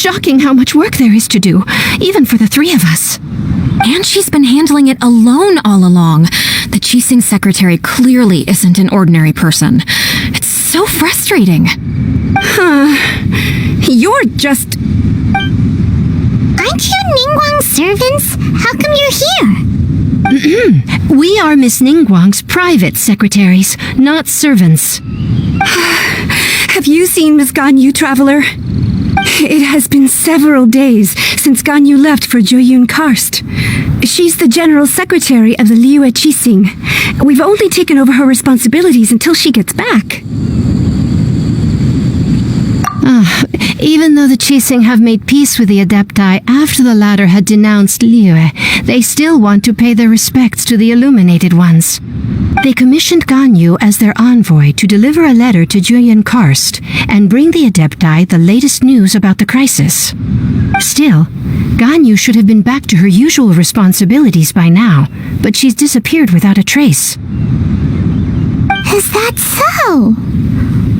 shocking how much work there is to do, even for the three of us. And she's been handling it alone all along. The Qixing secretary clearly isn't an ordinary person. It's so frustrating. You're just... Aren't you Ningguang's servants? How come you're here? We are Miss Ningguang's private secretaries, not servants. Have you seen Miss Ganyu, Traveler? It has been several days since Ganyu left for Joyun Karst. She's the general secretary of the Liyue Qixing. We've only taken over her responsibilities until she gets back. Even though the Qixing have made peace with the Adepti after the latter had denounced Liyue, they still want to pay their respects to the Illuminated Ones. They commissioned Ganyu as their envoy to deliver a letter to Joyun Karst and bring the Adepti the latest news about the crisis. Still, Ganyu should have been back to her usual responsibilities by now, but she's disappeared without a trace. Is that so?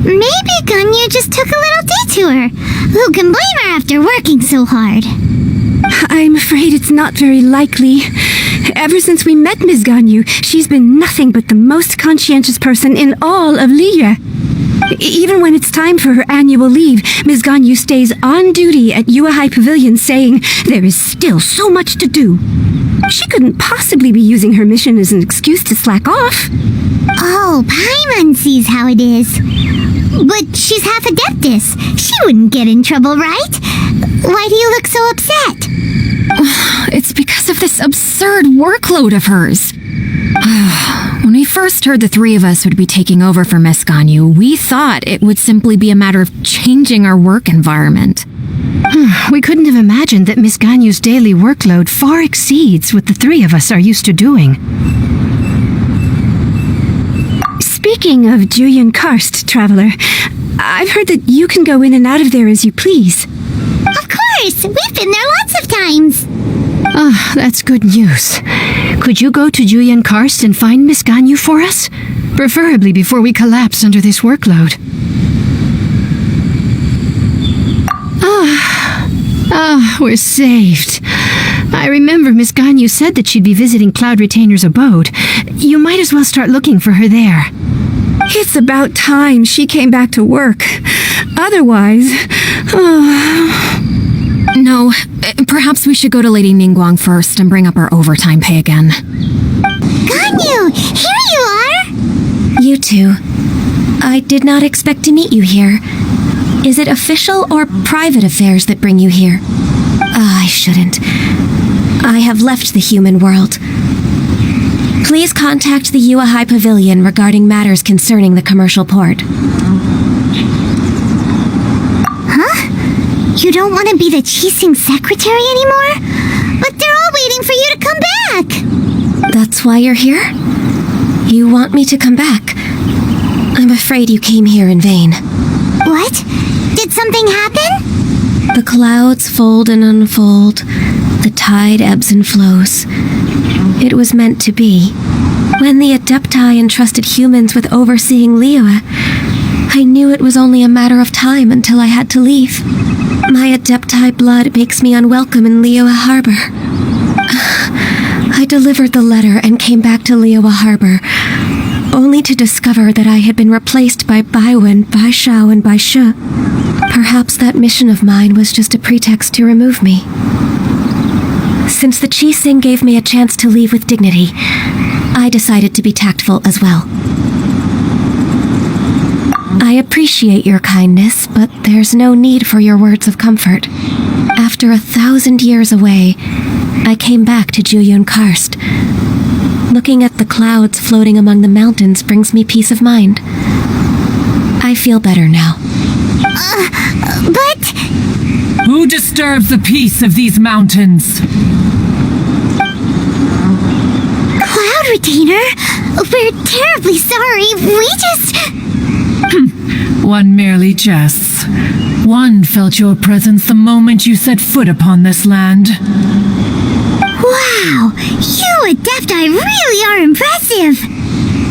Maybe Ganyu just took a little detour. Who can blame her after working so hard? I'm afraid it's not very likely. Ever since we met Ms. Ganyu, she's been nothing but the most conscientious person in all of Liyue. Even when it's time for her annual leave, Ms. Ganyu stays on duty at Yuehai Pavilion saying there is still so much to do. She couldn't possibly be using her mission as an excuse to slack off. Oh, Paimon sees how it is. But she's half Adeptus. She wouldn't get in trouble, right? Why do you look so upset? It's because of this absurd workload of hers. When we first heard the three of us would be taking over for Miss Ganyu, we thought it would simply be a matter of changing our work environment. We couldn't have imagined that Miss Ganyu's daily workload far exceeds what the three of us are used to doing. Speaking of Joyun Karst, Traveler, I've heard that you can go in and out of there as you please. Of course! We've been there lots of times! That's good news. Could you go to Joyun Karst and find Miss Ganyu for us? Preferably before we collapse under this workload. We're saved. I remember Miss Ganyu said that she'd be visiting Cloud Retainer's abode. You might as well start looking for her there. It's about time she came back to work. Otherwise... No, perhaps we should go to Lady Ningguang first and bring up our overtime pay again. Ganyu! Here you are! You two. I did not expect to meet you here. Is it official or private affairs that bring you here? I shouldn't. I have left the human world. Please contact the Yuehai Pavilion regarding matters concerning the commercial port. Huh? You don't want to be the Qixing secretary anymore? But they're all waiting for you to come back! That's why you're here? You want me to come back? I'm afraid you came here in vain. What? Did something happen? The clouds fold and unfold. The tide ebbs and flows. It was meant to be. When the Adepti entrusted humans with overseeing Liyue, I knew it was only a matter of time until I had to leave. My Adepti blood makes me unwelcome in Liyue Harbor. I delivered the letter and came back to Liyue Harbor, only to discover that I had been replaced by Baiwen, Baishao, and Baishe. Perhaps that mission of mine was just a pretext to remove me. Since the Qixing gave me a chance to leave with dignity, I decided to be tactful as well. I appreciate your kindness, but there's no need for your words of comfort. After 1,000 years away, I came back to Joyun Karst. Looking at the clouds floating among the mountains brings me peace of mind. I feel better now. But... Who disturbs the peace of these mountains? Cloud Retainer? We're terribly sorry. We just... One merely jests. One felt your presence the moment you set foot upon this land. Wow! You Adepti really are impressive!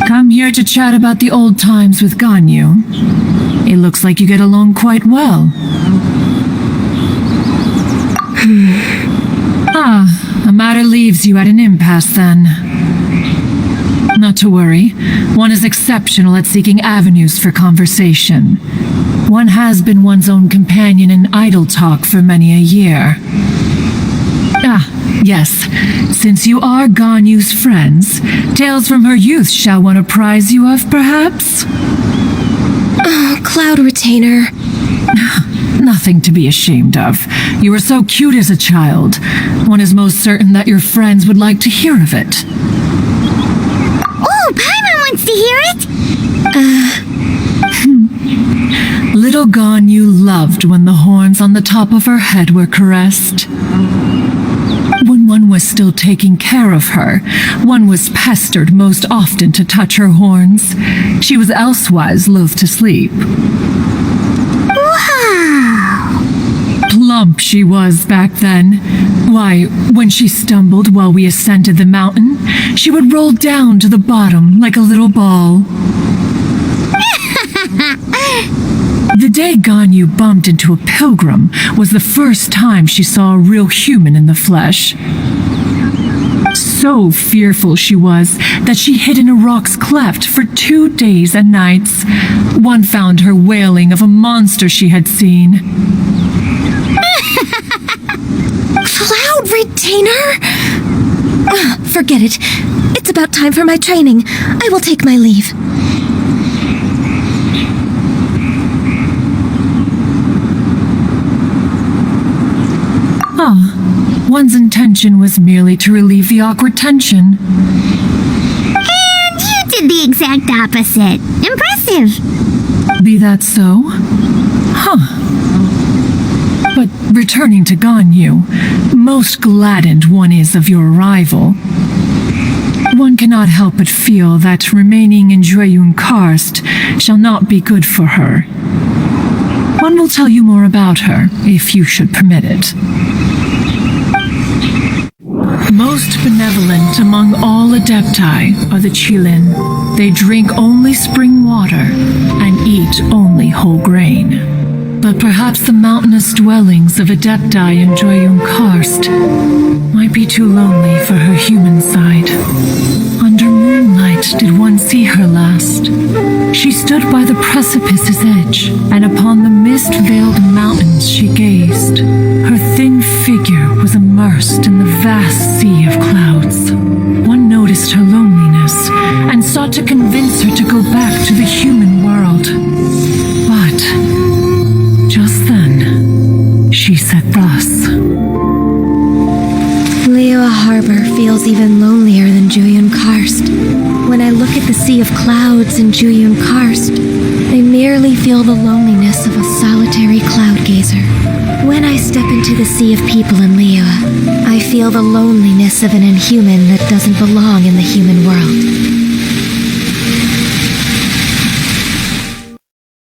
Come here to chat about the old times with Ganyu. It looks like you get along quite well. The matter leaves you at an impasse then. Not to worry, one is exceptional at seeking avenues for conversation. One has been one's own companion in idle talk for many a year. Yes, since you are Ganyu's friends, tales from her youth shall one apprise you of, perhaps? Cloud Retainer. Nothing to be ashamed of. You were so cute as a child. One is most certain that your friends would like to hear of it. Oh, Paimon wants to hear it! Little Ganyu loved when the horns on the top of her head were caressed. When one was still taking care of her, one was pestered most often to touch her horns. She was elsewise loath to sleep. Wow! Plump she was back then. Why, when she stumbled while we ascended the mountain, she would roll down to the bottom like a little ball. The day Ganyu bumped into a pilgrim was the first time she saw a real human in the flesh. So fearful she was that she hid in a rock's cleft for 2 days and nights. One found her wailing of a monster she had seen. Cloud Retainer? Forget it. It's about time for my training. I will take my leave. One's intention was merely to relieve the awkward tension. And you did the exact opposite. Impressive. Be that so? But returning to Ganyu, most gladdened one is of your arrival. One cannot help but feel that remaining in Jueyun Karst shall not be good for her. One will tell you more about her, if you should permit it. Most benevolent among all Adepti are the Qilin. They drink only spring water and eat only whole grain. But perhaps the mountainous dwellings of Adepti in Jueyun Karst might be too lonely for her human side. Under moonlight did one see her last. She stood by the precipice's edge, and upon the mist-veiled mountains she gazed. Her thin figure was immersed in the vast sea of clouds. One noticed her loneliness, and sought to convince her to go back to the human world. But just then, she said thus. Liyue Harbor feels even lonelier than Jueyun Karst. When I look at the sea of clouds in Jueyun Karst, I merely feel the loneliness of a solitary cloud gazer. When I step into the sea of people in Liyue, I feel the loneliness of an inhuman that doesn't belong in the human world.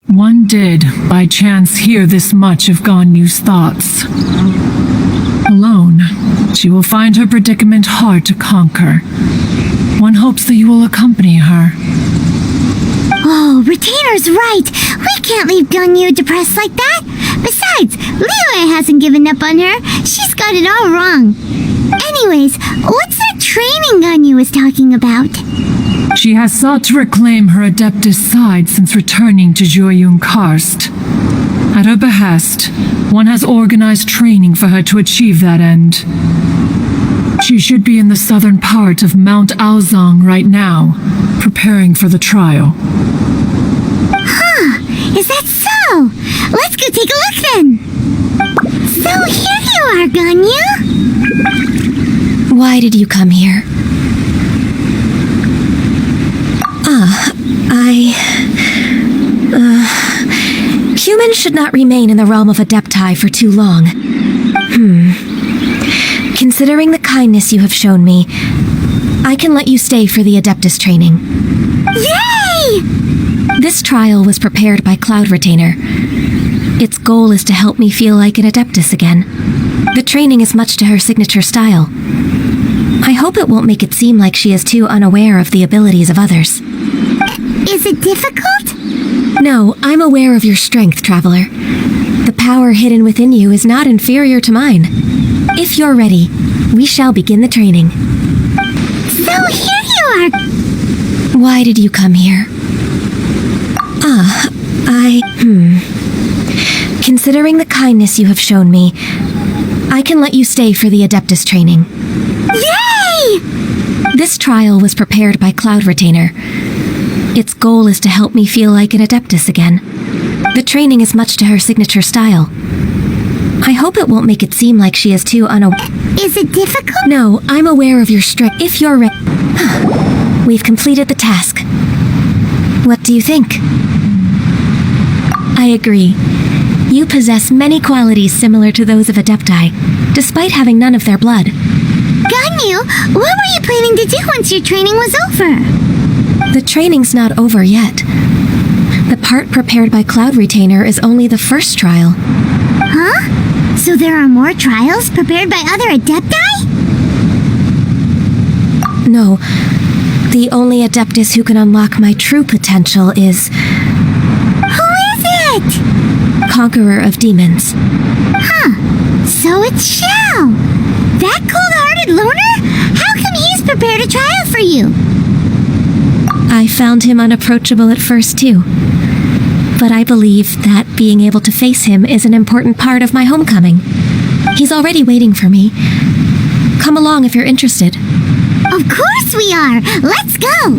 One did, by chance, hear this much of Ganyu's thoughts. Alone, she will find her predicament hard to conquer. One hopes that you will accompany her. Oh, Retainer's right. We can't leave Ganyu depressed like that. Besides, Liyue hasn't given up on her. She's got it all wrong. Anyways, what's that training Ganyu was talking about? She has sought to reclaim her Adeptus side since returning to Jueyun Karst. At her behest, one has organized training for her to achieve that end. She should be in the southern part of Mount Aozang right now, preparing for the trial. Is that so? Let's go take a look then. So here you are, Ganyu. Why did you come here? Humans should not remain in the realm of Adepti for too long. Considering the kindness you have shown me, I can let you stay for the Adeptus training. Yay! This trial was prepared by Cloud Retainer. Its goal is to help me feel like an Adeptus again. The training is much to her signature style. I hope it won't make it seem like she is too unaware of the abilities of others. Is it difficult? No, I'm aware of your strength, Traveler. The power hidden within you is not inferior to mine. If you're ready, we shall begin the training. So here you are. Why did you come here? Considering the kindness you have shown me, I can let you stay for the Adeptus training. Yay! This trial was prepared by Cloud Retainer. Its goal is to help me feel like an Adeptus again. The training is much to her signature style. I hope it won't make it seem like she is too Is it difficult? No, I'm aware of your strict. If you're We've completed the task. What do you think? I agree. You possess many qualities similar to those of Adepti, despite having none of their blood. Ganyu, what were you planning to do once your training was over? The training's not over yet. The part prepared by Cloud Retainer is only the first trial. Huh? So there are more trials prepared by other Adepti? No. The only Adeptus who can unlock my true potential is Who is it? Conqueror of Demons. Huh. So it's Xiao. That cold-hearted loner? How come he's prepared a trial for you? I found him unapproachable at first, too. But I believe that being able to face him is an important part of my homecoming. He's already waiting for me. Come along if you're interested. Of course we are! Let's go!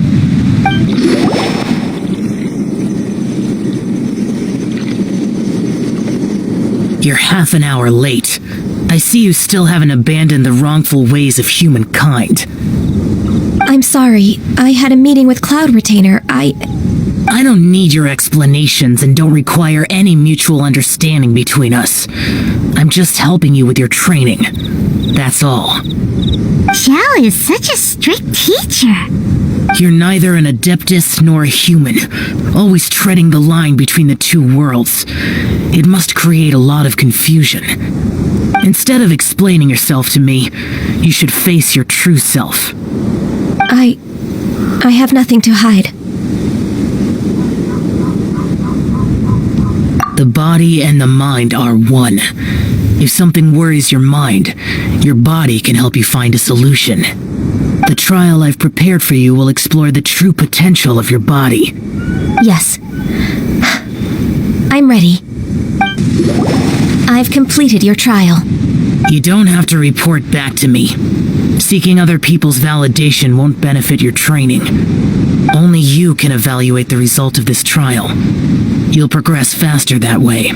You're half an hour late. I see you still haven't abandoned the wrongful ways of humankind. I'm sorry. I had a meeting with Cloud Retainer. I don't need your explanations and don't require any mutual understanding between us. I'm just helping you with your training. That's all. Xiao is such a strict teacher. You're neither an Adeptus nor a human, always treading the line between the two worlds. It must create a lot of confusion. Instead of explaining yourself to me, you should face your true self. I have nothing to hide. The body and the mind are one. If something worries your mind, your body can help you find a solution. The trial I've prepared for you will explore the true potential of your body. Yes. I'm ready. I've completed your trial. You don't have to report back to me. Seeking other people's validation won't benefit your training. Only you can evaluate the result of this trial. You'll progress faster that way.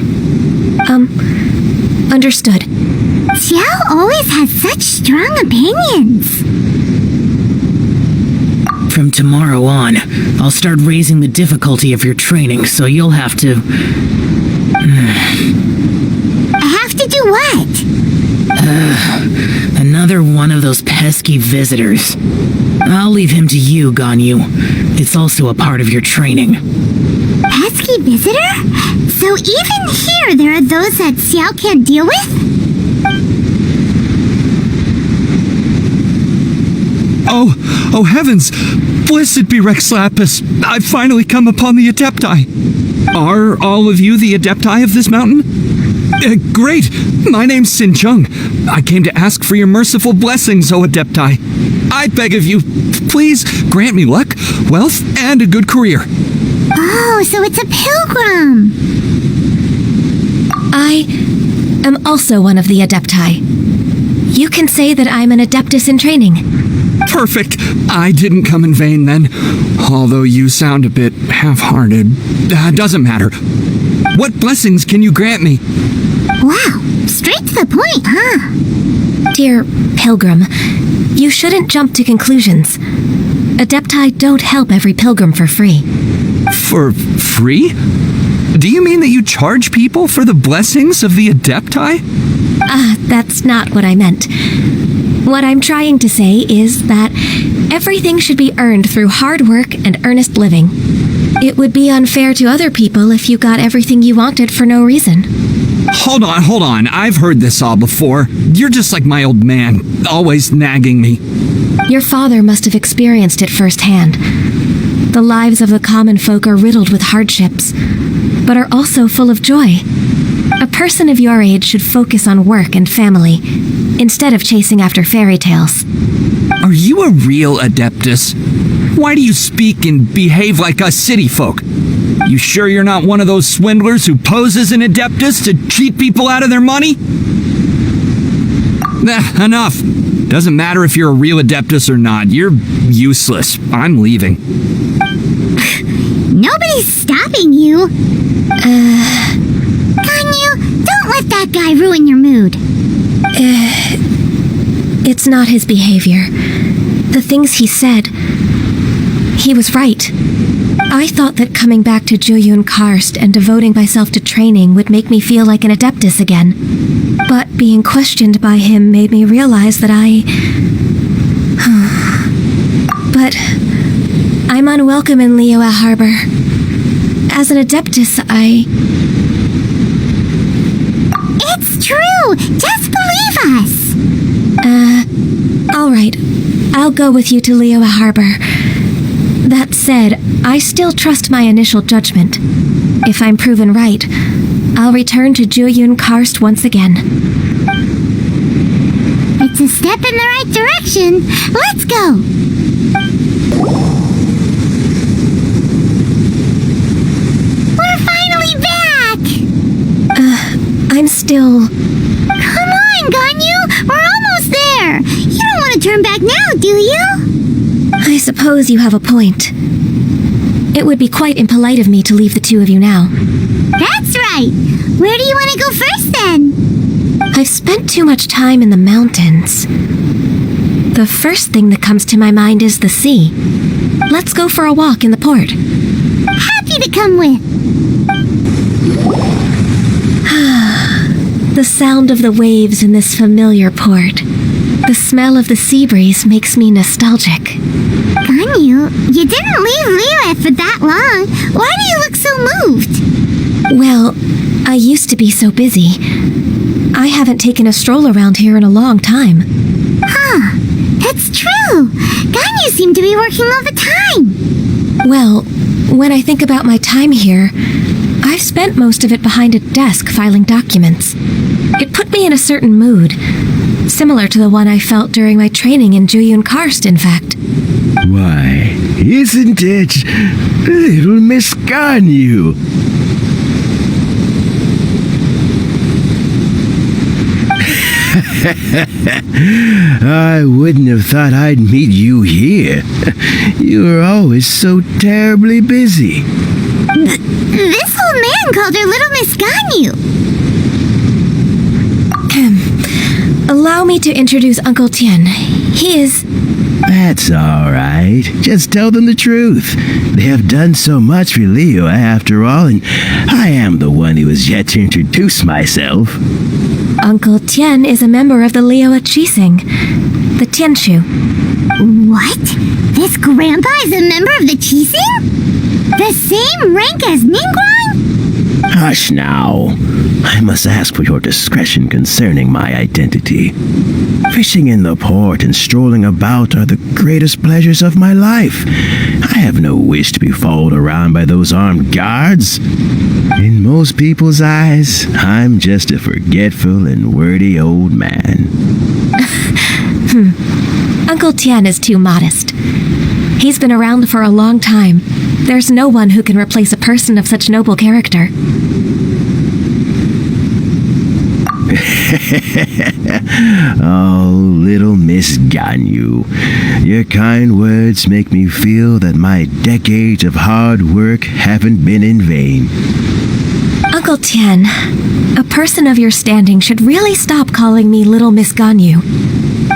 Understood. Xiao always has such strong opinions. From tomorrow on, I'll start raising the difficulty of your training, so you'll have to... Have to do what? Another one of those pesky visitors. I'll leave him to you, Ganyu. It's also a part of your training. Pesky visitor? So even here there are those that Xiao can't deal with? Oh heavens! Blessed be Rex Lapis! I've finally come upon the Adepti! Are all of you the Adepti of this mountain? Great! My name's Sin Chung. I came to ask for your merciful blessings, O Adepti. I beg of you, please grant me luck, wealth, and a good career. Oh, so it's a pilgrim. I am also one of the Adepti. You can say that I'm an Adeptus in training. Perfect. I didn't come in vain then, although you sound a bit half-hearted. Doesn't matter. What blessings can you grant me? Wow, straight to the point, huh? Dear Pilgrim, you shouldn't jump to conclusions. Adepti don't help every pilgrim for free. For free? Do you mean that you charge people for the blessings of the Adepti? That's not what I meant. What I'm trying to say is that everything should be earned through hard work and earnest living. It would be unfair to other people if you got everything you wanted for no reason. Hold on. I've heard this all before. You're just like my old man, always nagging me. Your father must have experienced it firsthand. The lives of the common folk are riddled with hardships, but are also full of joy. A person of your age should focus on work and family, instead of chasing after fairy tales. Are you a real Adeptus? Why do you speak and behave like us city folk? You sure you're not one of those swindlers who pose as an Adeptus to cheat people out of their money? Enough. Doesn't matter if you're a real Adeptus or not. You're useless. I'm leaving. Nobody's stopping you. Ganyu, don't let that guy ruin your mood. It's not his behavior. The things he said, he was right. I thought that coming back to Jueyun Karst and devoting myself to training would make me feel like an Adeptus again. But being questioned by him made me realize that But I'm unwelcome in Liyue Harbor. As an Adeptus, It's true! Just believe us! Alright. I'll go with you to Liyue Harbor. That said, I still trust my initial judgment. If I'm proven right, I'll return to Jueyun Karst once again. It's a step in the right direction. Let's go! We're finally back! I'm still... Come on, Ganyu! We're almost there! You don't want to turn back now, do you? I suppose you have a point. It would be quite impolite of me to leave the two of you now. That's right! Where do you want to go first, then? I've spent too much time in the mountains. The first thing that comes to my mind is the sea. Let's go for a walk in the port. Happy to come with! The sound of the waves in this familiar port. The smell of the sea breeze makes me nostalgic. Ganyu, you didn't leave Liyue for that long. Why do you look so moved? Well, I used to be so busy. I haven't taken a stroll around here in a long time. Huh, that's true. Ganyu seemed to be working all the time. Well, when I think about my time here, I've spent most of it behind a desk filing documents. It put me in a certain mood, similar to the one I felt during my training in Jueyun Karst, in fact. Why, isn't it little Miss Ganyu? I wouldn't have thought I'd meet you here. You were always so terribly busy. This old man called her Little Miss Ganyu. Allow me to introduce Uncle Tien. He is... That's all right. Just tell them the truth. They have done so much for Liyue after all, and I am the one who has yet to introduce myself. Uncle Tien is a member of the Liyue Qixing, the Tianshu. What? This grandpa is a member of the Qixing? The same rank as Ningguang? Hush now. I must ask for your discretion concerning my identity. Fishing in the port and strolling about are the greatest pleasures of my life. I have no wish to be followed around by those armed guards. In most people's eyes, I'm just a forgetful and wordy old man. Uncle Tien is too modest. He's been around for a long time. There's no one who can replace a person of such noble character. Oh, little Miss Ganyu. Your kind words make me feel that my decades of hard work haven't been in vain. Uncle Tien, a person of your standing should really stop calling me Little Miss Ganyu.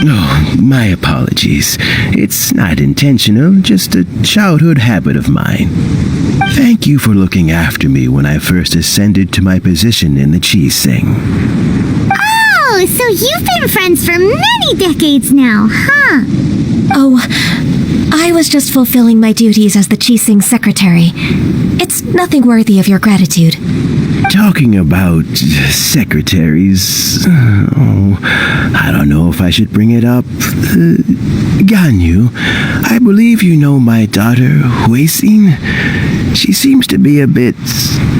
Oh, my apologies. It's not intentional, just a childhood habit of mine. Thank you for looking after me when I first ascended to my position in the Qixing. Oh, so you've been friends for many decades now, huh? Oh, I was just fulfilling my duties as the Qixing secretary. It's nothing worthy of your gratitude. Talking about secretaries, I don't know if I should bring it up. Ganyu, I believe you know my daughter, Huixin. She seems to be a bit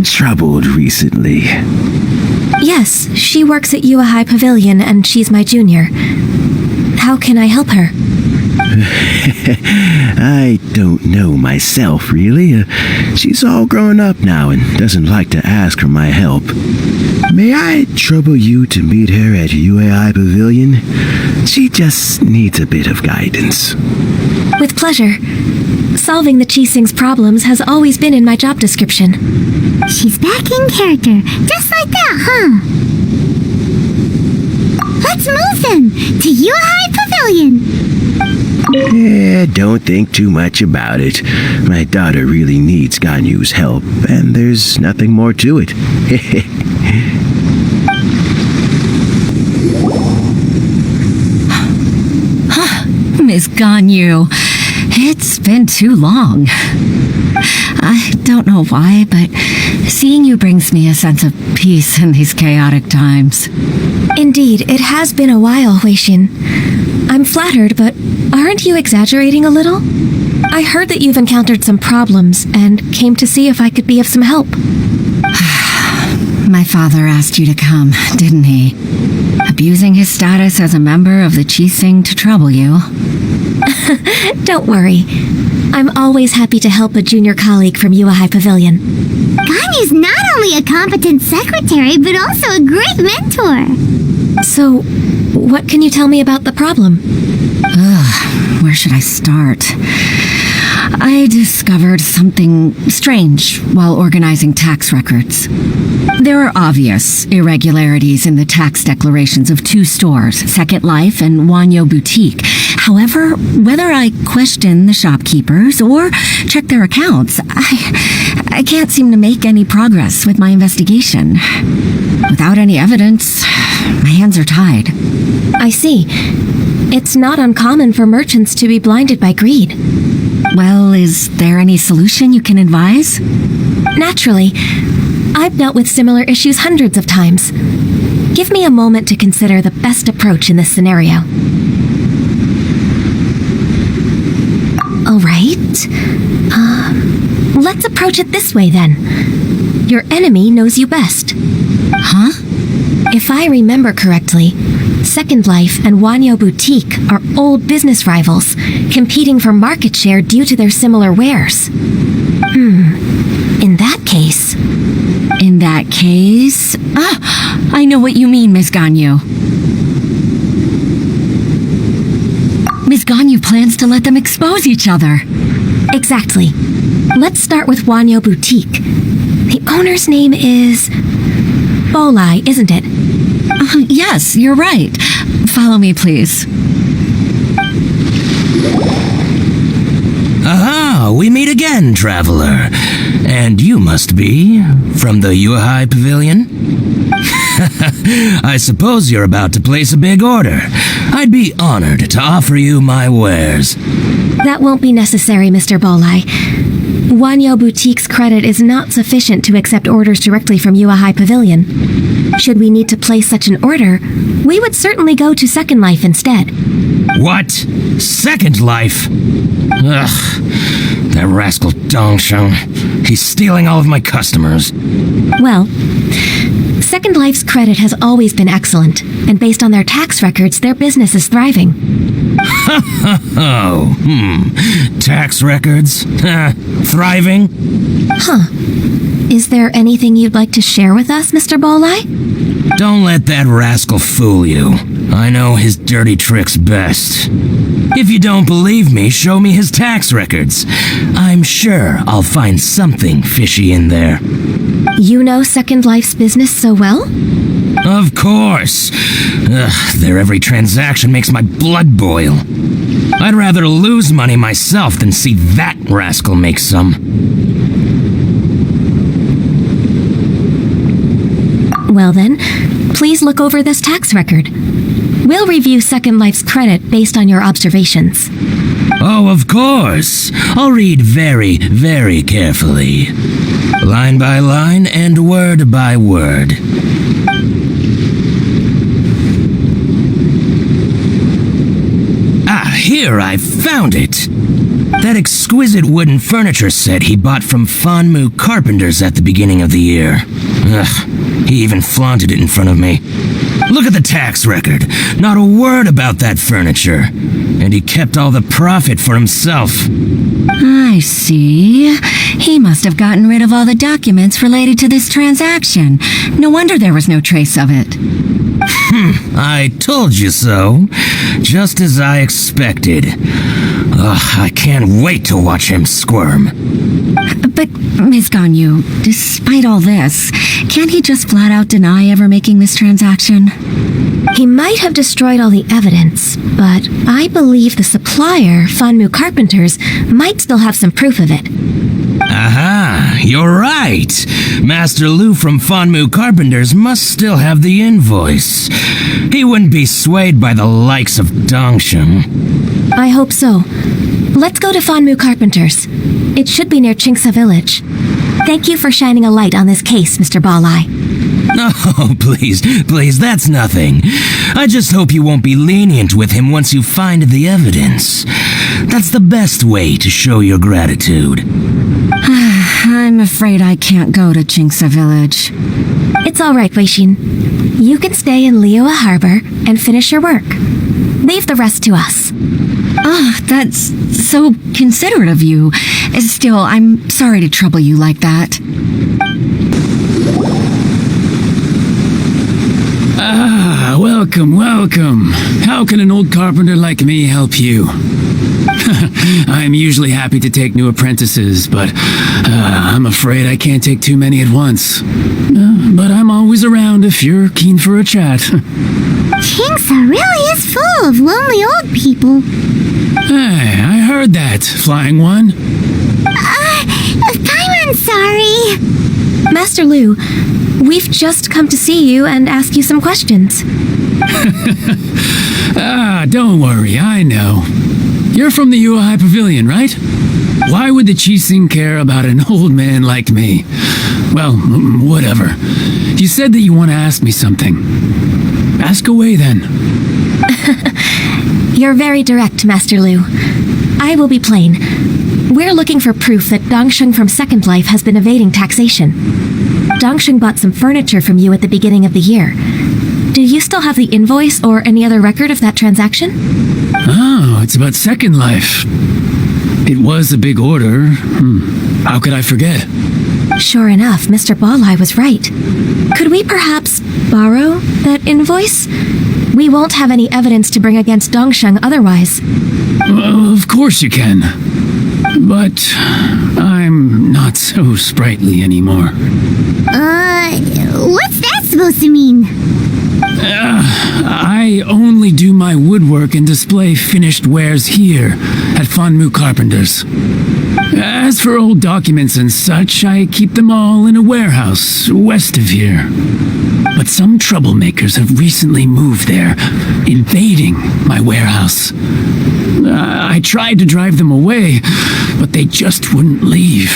troubled recently. Yes, she works at Yua High Pavilion and she's my junior. How can I help her? I don't know myself, really. She's all grown up now and doesn't like to ask for my help. May I trouble you to meet her at UAI Pavilion? She just needs a bit of guidance. With pleasure. Solving the Qixing's problems has always been in my job description. She's back in character, just like that, huh? Let's move then to Yuhai Pavilion. Don't think too much about it. My daughter really needs Ganyu's help, and there's nothing more to it. Miss Ganyu, it's been too long. I don't know why, but seeing you brings me a sense of peace in these chaotic times. Indeed, it has been a while, Huixin. I'm flattered, but aren't you exaggerating a little? I heard that you've encountered some problems and came to see if I could be of some help. My father asked you to come, didn't he? Abusing his status as a member of the Qixing to trouble you. Don't worry. I'm always happy to help a junior colleague from Yuahai Pavilion. Ganyu's not only a competent secretary, but also a great mentor. So, what can you tell me about the problem? Where should I start? I discovered something strange while organizing tax records. There are obvious irregularities in the tax declarations of two stores, Second Life and Wanyo Boutique. However, whether I question the shopkeepers or check their accounts, I can't seem to make any progress with my investigation. Without any evidence, my hands are tied. I see. It's not uncommon for merchants to be blinded by greed. Well, is there any solution you can advise? Naturally. I've dealt with similar issues hundreds of times. Give me a moment to consider the best approach in this scenario. All right. Let's approach it this way then. Your enemy knows you best. Huh? If I remember correctly, Second Life and Wanyo Boutique are old business rivals, competing for market share due to their similar wares. In that case... I know what you mean, Miss Ganyu. Miss Ganyu plans to let them expose each other. Exactly. Let's start with Wanyo Boutique. The owner's name is... Bolai, isn't it? Yes, you're right. Follow me, please. Aha, we meet again, traveler. And you must be from the Yuhai Pavilion? I suppose you're about to place a big order. I'd be honored to offer you my wares. That won't be necessary, Mr. Bolai. Wanyo Boutique's credit is not sufficient to accept orders directly from Yuahai Pavilion. Should we need to place such an order, we would certainly go to Second Life instead. What? Second Life? Ugh, that rascal Dongsheng. He's stealing all of my customers. Well, Second Life's credit has always been excellent, and based on their tax records, their business is thriving. Tax records? Thriving? Is there anything you'd like to share with us, Mr. Bolai? Don't let that rascal fool you. I know his dirty tricks best. If you don't believe me, show me his tax records. I'm sure I'll find something fishy in there. You know Second Life's business so well? Of course. Their every transaction makes my blood boil. I'd rather lose money myself than see that rascal make some. Well then, please look over this tax record. We'll review Second Life's credit based on your observations. Oh, of course. I'll read very, very carefully. Line by line and word by word. Ah, here I found it. That exquisite wooden furniture set he bought from Fanmu Carpenters at the beginning of the year. Ugh, he even flaunted it in front of me. Look at the tax record. Not a word about that furniture. And he kept all the profit for himself. I see. He must have gotten rid of all the documents related to this transaction. No wonder there was no trace of it. I told you so. Just as I expected. Ugh, I can't wait to watch him squirm. But, Ms. Ganyu, despite all this, can't he just flat out deny ever making this transaction? He might have destroyed all the evidence, but I believe the supplier, Fanmu Carpenters, might still have some proof of it. Aha, you're right. Master Lu from Fanmu Carpenters must still have the invoice. He wouldn't be swayed by the likes of Dongsheng. I hope so. Let's go to Fanmu Carpenters. It should be near Chingsa Village. Thank you for shining a light on this case, Mr. Balai. Oh, please, that's nothing. I just hope you won't be lenient with him once you find the evidence. That's the best way to show your gratitude. I'm afraid I can't go to Chingsa Village. It's all right, Weishin. You can stay in Liyue Harbor and finish your work. Leave the rest to us. That's so considerate of you. Still, I'm sorry to trouble you like that. Welcome. How can an old carpenter like me help you? I'm usually happy to take new apprentices, but I'm afraid I can't take too many at once. But I'm always around if you're keen for a chat. Chingsa really is full of lonely old people. Hey, I heard that, Flying One. I'm sorry. Master Lu, we've just come to see you and ask you some questions. Don't worry, I know. You're from the Yuehai Pavilion, right? Why would the Qixing care about an old man like me? Well, whatever. You said that you want to ask me something. Ask away, then. You're very direct, Master Lu. I will be plain. We're looking for proof that Dongsheng from Second Life has been evading taxation. Dongsheng bought some furniture from you at the beginning of the year. Do you still have the invoice or any other record of that transaction? Oh, it's about Second Life. It was a big order. How could I forget? Sure enough, Mr. Balai was right. Could we perhaps borrow that invoice? We won't have any evidence to bring against Dongsheng otherwise. Of course you can. But I'm not so sprightly anymore. What's that supposed to mean? I only do my woodwork and display finished wares here at Fanmu Carpenters. As for old documents and such, I keep them all in a warehouse west of here. But some troublemakers have recently moved there, invading my warehouse. I tried to drive them away, but they just wouldn't leave.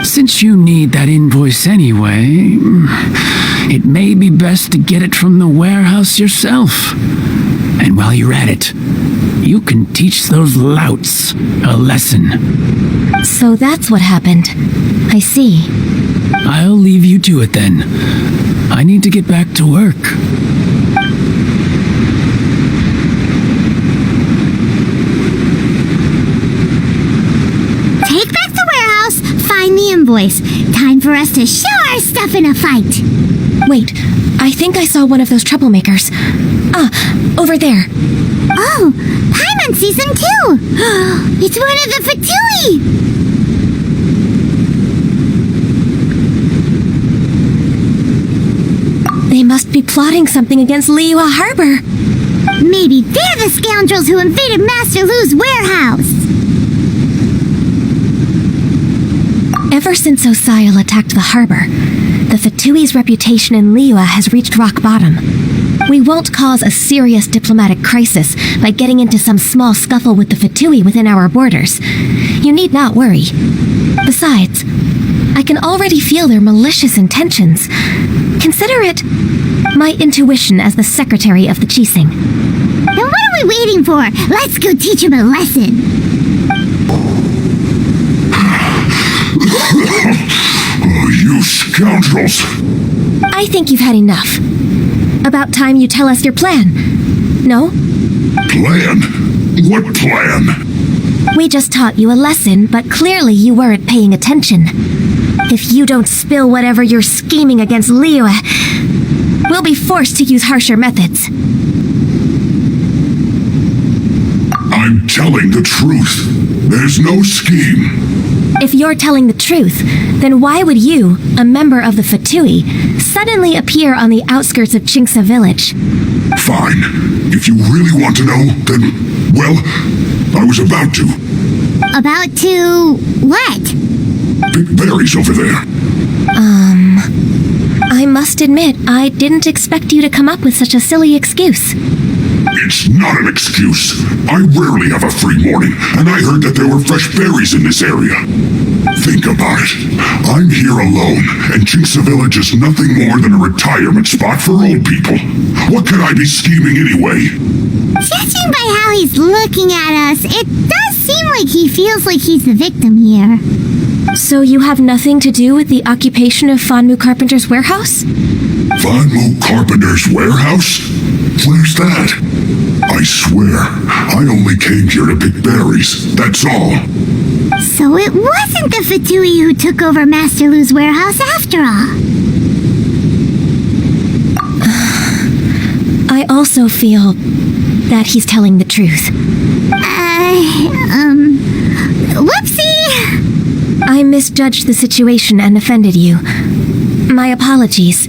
Since you need that invoice anyway, it may be best to get it from the warehouse yourself. And while you're at it, you can teach those louts a lesson. So that's what happened. I see. I'll leave you to it then. I need to get back to work. Take back the warehouse, find the invoice. Time for us to show our stuff in a fight. Wait, I think I saw one of those troublemakers. Over there. Oh, Paimon sees him too. It's one of the Fatui. They must be plotting something against Liyue Harbor. Maybe they're the scoundrels who invaded Master Lu's warehouse. Ever since Osial attacked the harbor, the Fatui's reputation in Liyue has reached rock bottom. We won't cause a serious diplomatic crisis by getting into some small scuffle with the Fatui within our borders. You need not worry. Besides, I can already feel their malicious intentions. Consider it my intuition as the secretary of the Qixing. Then what are we waiting for? Let's go teach him a lesson. You scoundrels! I think you've had enough. About time you tell us your plan. No? Plan? What plan? We just taught you a lesson, but clearly you weren't paying attention. If you don't spill whatever you're scheming against Liyue, we'll be forced to use harsher methods. I'm telling the truth. There's no scheme. If you're telling the truth, then why would you, a member of the Fatui, suddenly appear on the outskirts of Chinksa village? Fine. If you really want to know, then, well, I was about to. About to what? Pick berries over there. I must admit, I didn't expect you to come up with such a silly excuse. It's not an excuse. I rarely have a free morning, and I heard that there were fresh berries in this area. Think about it. I'm here alone, and Chinksa Village is nothing more than a retirement spot for old people. What could I be scheming anyway? Judging by how he's looking at us, it does seem like he feels like he's the victim here. So you have nothing to do with the occupation of Fanmu Carpenter's warehouse? Fanmu Carpenter's warehouse? Where's that? I swear, I only came here to pick berries, that's all. So it wasn't the Fatui who took over Master Lu's warehouse after all. I also feel that he's telling the truth. Whoopsie! I misjudged the situation and offended you. My apologies.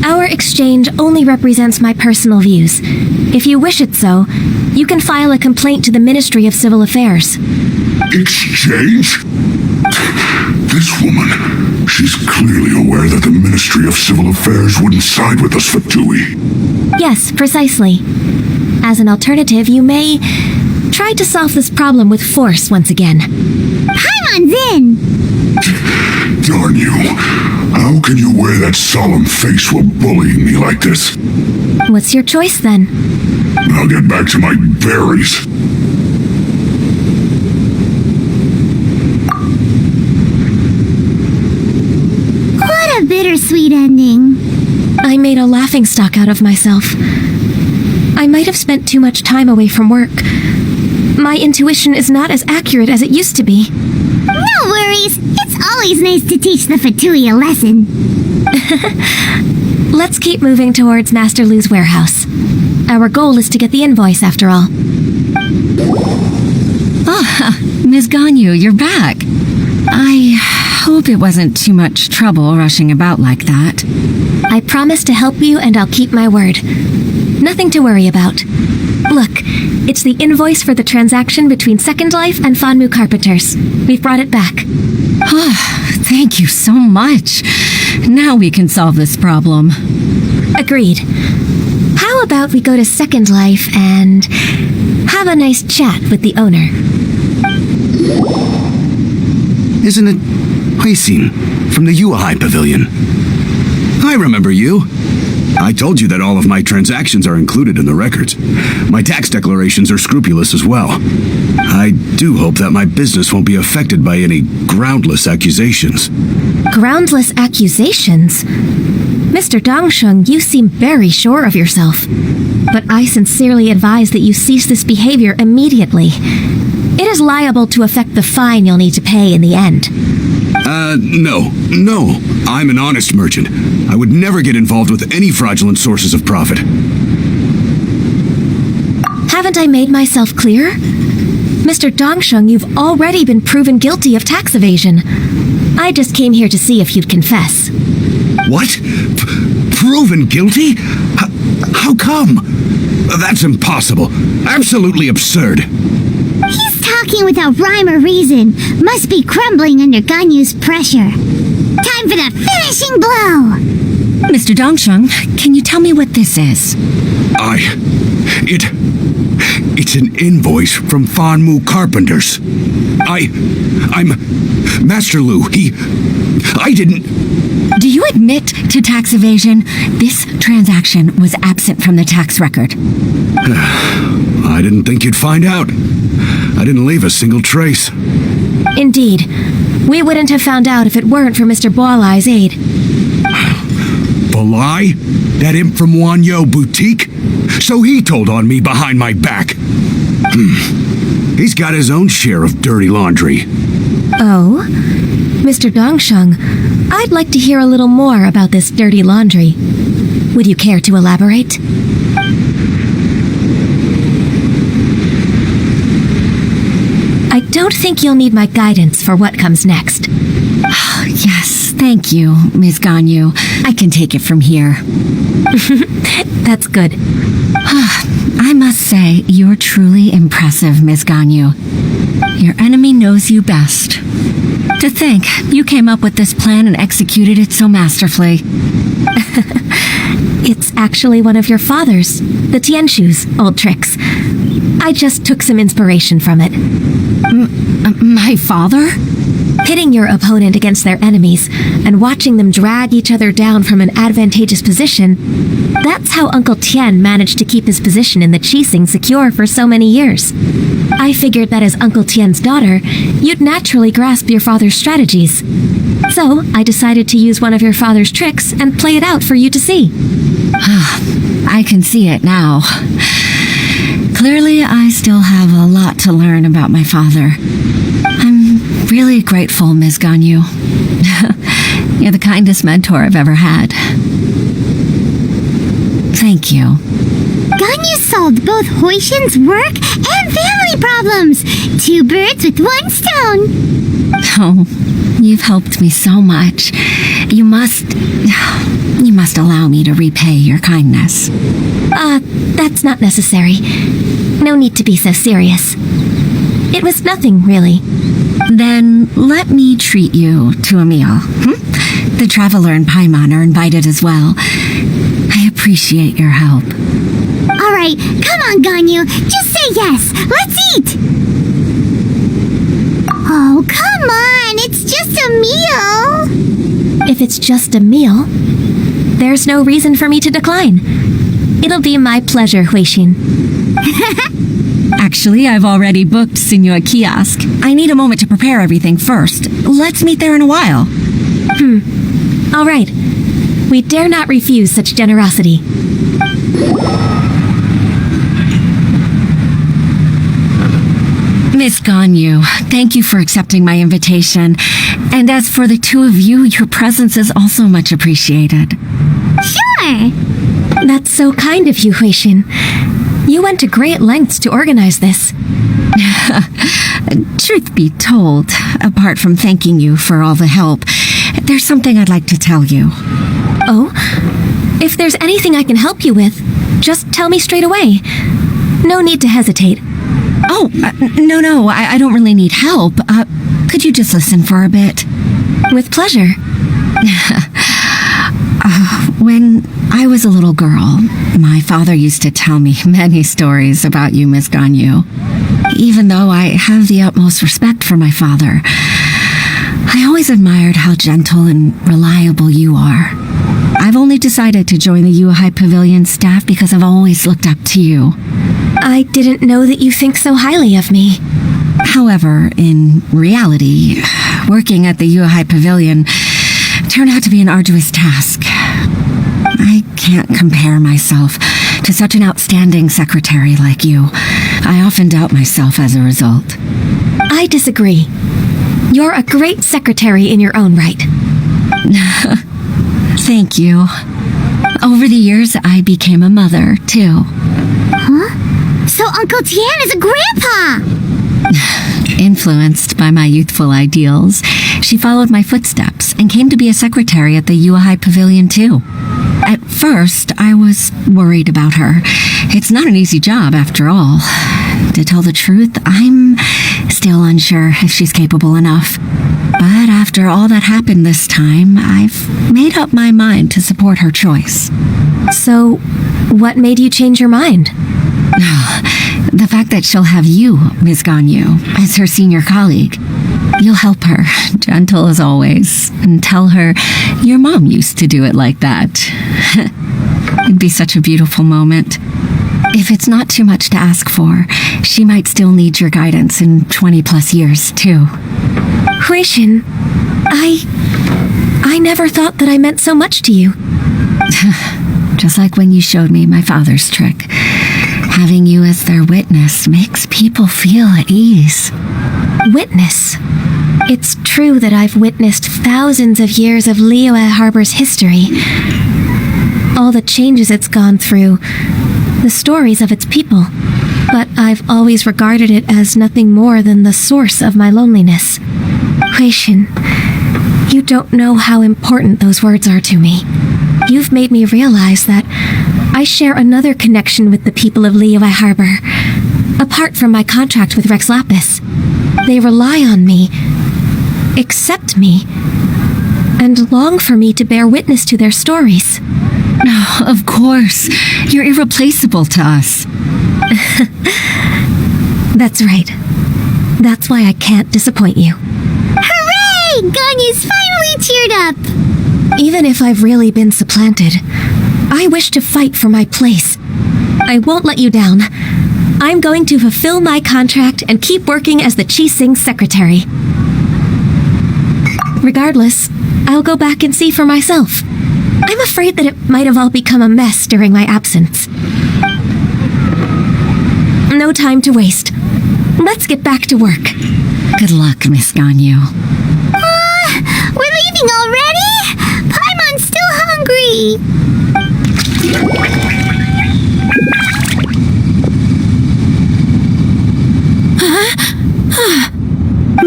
Our exchange only represents my personal views. If you wish it so, you can file a complaint to the Ministry of Civil Affairs. Exchange? This woman, she's clearly aware that the Ministry of Civil Affairs wouldn't side with us, Fatui. Yes, precisely. As an alternative, you may try to solve this problem with force once again. Paimon's in! Darn you. How can you wear that solemn face while bullying me like this? What's your choice then? I'll get back to my berries. What a bittersweet ending. I made a laughingstock out of myself. I might have spent too much time away from work. My intuition is not as accurate as it used to be. No worries. It's always nice to teach the Fatui a lesson. Let's keep moving towards Master Lu's warehouse. Our goal is to get the invoice, after all. Ah, Ms. Ganyu, you're back. I hope it wasn't too much trouble rushing about like that. I promise to help you, and I'll keep my word. Nothing to worry about. Look, it's the invoice for the transaction between Second Life and Fanmu Carpenters. We've brought it back. Thank you so much. Now we can solve this problem. Agreed. How about we go to Second Life and have a nice chat with the owner? Isn't it Huixin from the Yuehai Pavilion? I remember you. I told you that all of my transactions are included in the records. My tax declarations are scrupulous as well. I do hope that my business won't be affected by any groundless accusations. Groundless accusations? Mr. Dongsheng, you seem very sure of yourself. But I sincerely advise that you cease this behavior immediately. It is liable to affect the fine you'll need to pay in the end. No. I'm an honest merchant. I would never get involved with any fraudulent sources of profit. Haven't I made myself clear? Mr. Dongsheng, you've already been proven guilty of tax evasion. I just came here to see if you'd confess. What? Proven guilty? How come? That's impossible. Absolutely absurd. He's talking without rhyme or reason. Must be crumbling under Ganyu's pressure. Time for the finishing blow! Mr. Dongsheng, can you tell me what this is? It's an invoice from Fanmu Carpenters. I'm Master Lu. I didn't... Do you admit to tax evasion? This transaction was absent from the tax record. I didn't think you'd find out. I didn't leave a single trace. Indeed. We wouldn't have found out if it weren't for Mr. Boalai's aid. Balai? That imp from Wanyo Boutique? So he told on me behind my back. He's got his own share of dirty laundry. Oh? Mr. Dongsheng, I'd like to hear a little more about this dirty laundry. Would you care to elaborate? I don't think you'll need my guidance for what comes next. Yes, thank you, Ms. Ganyu. I can take it from here. That's good. I must say, you're truly impressive, Ms. Ganyu. Your enemy knows you best. To think, you came up with this plan and executed it so masterfully. It's actually one of your father's, the Tianshu's, old tricks. I just took some inspiration from it. My father? Pitting your opponent against their enemies and watching them drag each other down from an advantageous position, that's how Uncle Tien managed to keep his position in the Qixing secure for so many years. I figured that as Uncle Tien's daughter, you'd naturally grasp your father's strategies. So I decided to use one of your father's tricks and play it out for you to see. I can see it now. Clearly, I still have a lot to learn about my father. I'm really grateful, Ms. Ganyu. You're the kindest mentor I've ever had. Thank you. Ganyu solved both Huishin's work and family problems. 2 birds with 1 stone. Oh, you've helped me so much. You must allow me to repay your kindness. That's not necessary. No need to be so serious. It was nothing, really. Then let me treat you to a meal. The Traveler and Paimon are invited as well. I appreciate your help. All right, come on, Ganyu. Just say yes. Let's eat. Oh, come on. It's just a meal. If it's just a meal, there's no reason for me to decline. It'll be my pleasure, Huixin. Actually, I've already booked Senor Kiosk. I need a moment to prepare everything first. Let's meet there in a while. All right. We dare not refuse such generosity. Miss Ganyu, thank you for accepting my invitation. And as for the two of you, your presence is also much appreciated. Sure. That's so kind of you, Huixin. You went to great lengths to organize this. Truth be told, apart from thanking you for all the help, there's something I'd like to tell you. Oh? If there's anything I can help you with, just tell me straight away. No need to hesitate. Oh, no, I don't really need help. Could you just listen for a bit? With pleasure. When I was a little girl, my father used to tell me many stories about you, Miss Ganyu. Even though I have the utmost respect for my father, I always admired how gentle and reliable you are. I've only decided to join the Yuhai Pavilion staff because I've always looked up to you. I didn't know that you think so highly of me. However, in reality, working at the Yuhai Pavilion turned out to be an arduous task. I can't compare myself to such an outstanding secretary like you. I often doubt myself as a result. I disagree. You're a great secretary in your own right. Thank you. Over the years, I became a mother, too. Huh? So Uncle Tien is a grandpa! Influenced by my youthful ideals, she followed my footsteps and came to be a secretary at the Yuhai Pavilion, too. At first, I was worried about her. It's not an easy job, after all. To tell the truth, I'm still unsure if she's capable enough. But after all that happened this time, I've made up my mind to support her choice. So, what made you change your mind? The fact that she'll have you, Miss Ganyu, as her senior colleague. You'll help her, gentle as always, and tell her your mom used to do it like that. It'd be such a beautiful moment. If it's not too much to ask for, she might still need your guidance in 20 plus years, too. Huishin, I never thought that I meant so much to you. Just like when you showed me my father's trick. Having you as their witness makes people feel at ease. Witness? It's true that I've witnessed thousands of years of Liyue Harbor's history. All the changes it's gone through, the stories of its people. But I've always regarded it as nothing more than the source of my loneliness. Huishin, you don't know how important those words are to me. You've made me realize that I share another connection with the people of Liyue Harbor. Apart from my contract with Rex Lapis, they rely on me, accept me, and long for me to bear witness to their stories. Oh, of course. You're irreplaceable to us. That's right. That's why I can't disappoint you. Hooray! Ganyu's finally cheered up! Even if I've really been supplanted, I wish to fight for my place. I won't let you down. I'm going to fulfill my contract and keep working as the Qixing secretary. Regardless, I'll go back and see for myself. I'm afraid that it might have all become a mess during my absence. No time to waste. Let's get back to work. Good luck, Miss Ganyu. We're leaving already? Paimon's still hungry.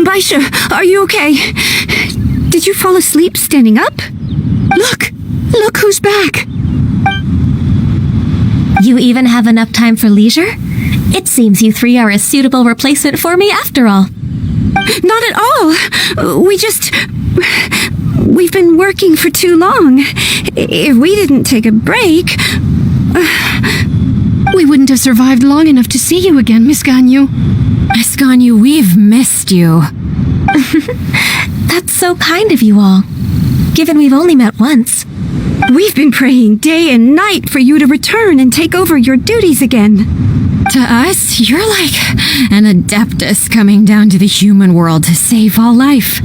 Baisha, are you okay? Did you fall asleep standing up? Look who's back. You even have enough time for leisure? It seems you three are a suitable replacement for me after all. Not at all. We've been working for too long. If we didn't take a break, we wouldn't have survived long enough to see you again, Miss Ganyu. Miss Ganyu, we've missed you. That's so kind of you all, given we've only met once. We've been praying day and night for you to return and take over your duties again. To us, you're like an adeptus coming down to the human world to save all life.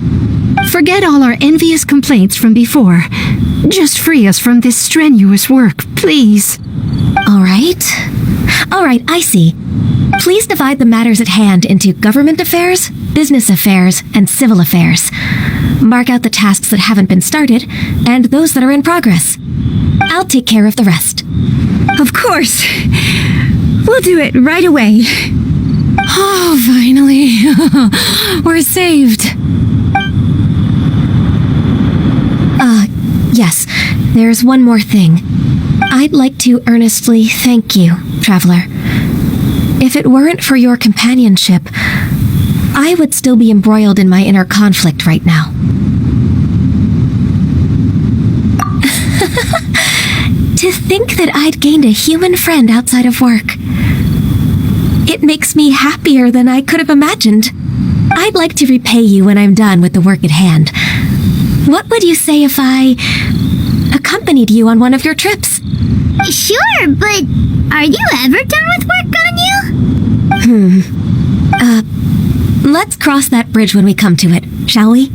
Forget all our envious complaints from before. Just free us from this strenuous work, please. All right, I see. Please divide the matters at hand into government affairs, business affairs, and civil affairs. Mark out the tasks that haven't been started, and those that are in progress. I'll take care of the rest. Of course. We'll do it right away. Oh, finally. We're saved. Yes, there's one more thing. I'd like to earnestly thank you, Traveler. If it weren't for your companionship, I would still be embroiled in my inner conflict right now. To think that I'd gained a human friend outside of work. It makes me happier than I could have imagined. I'd like to repay you when I'm done with the work at hand. What would you say if I accompanied you on one of your trips? Sure, but are you ever done with work, Ganyu? Let's cross that bridge when we come to it, shall we?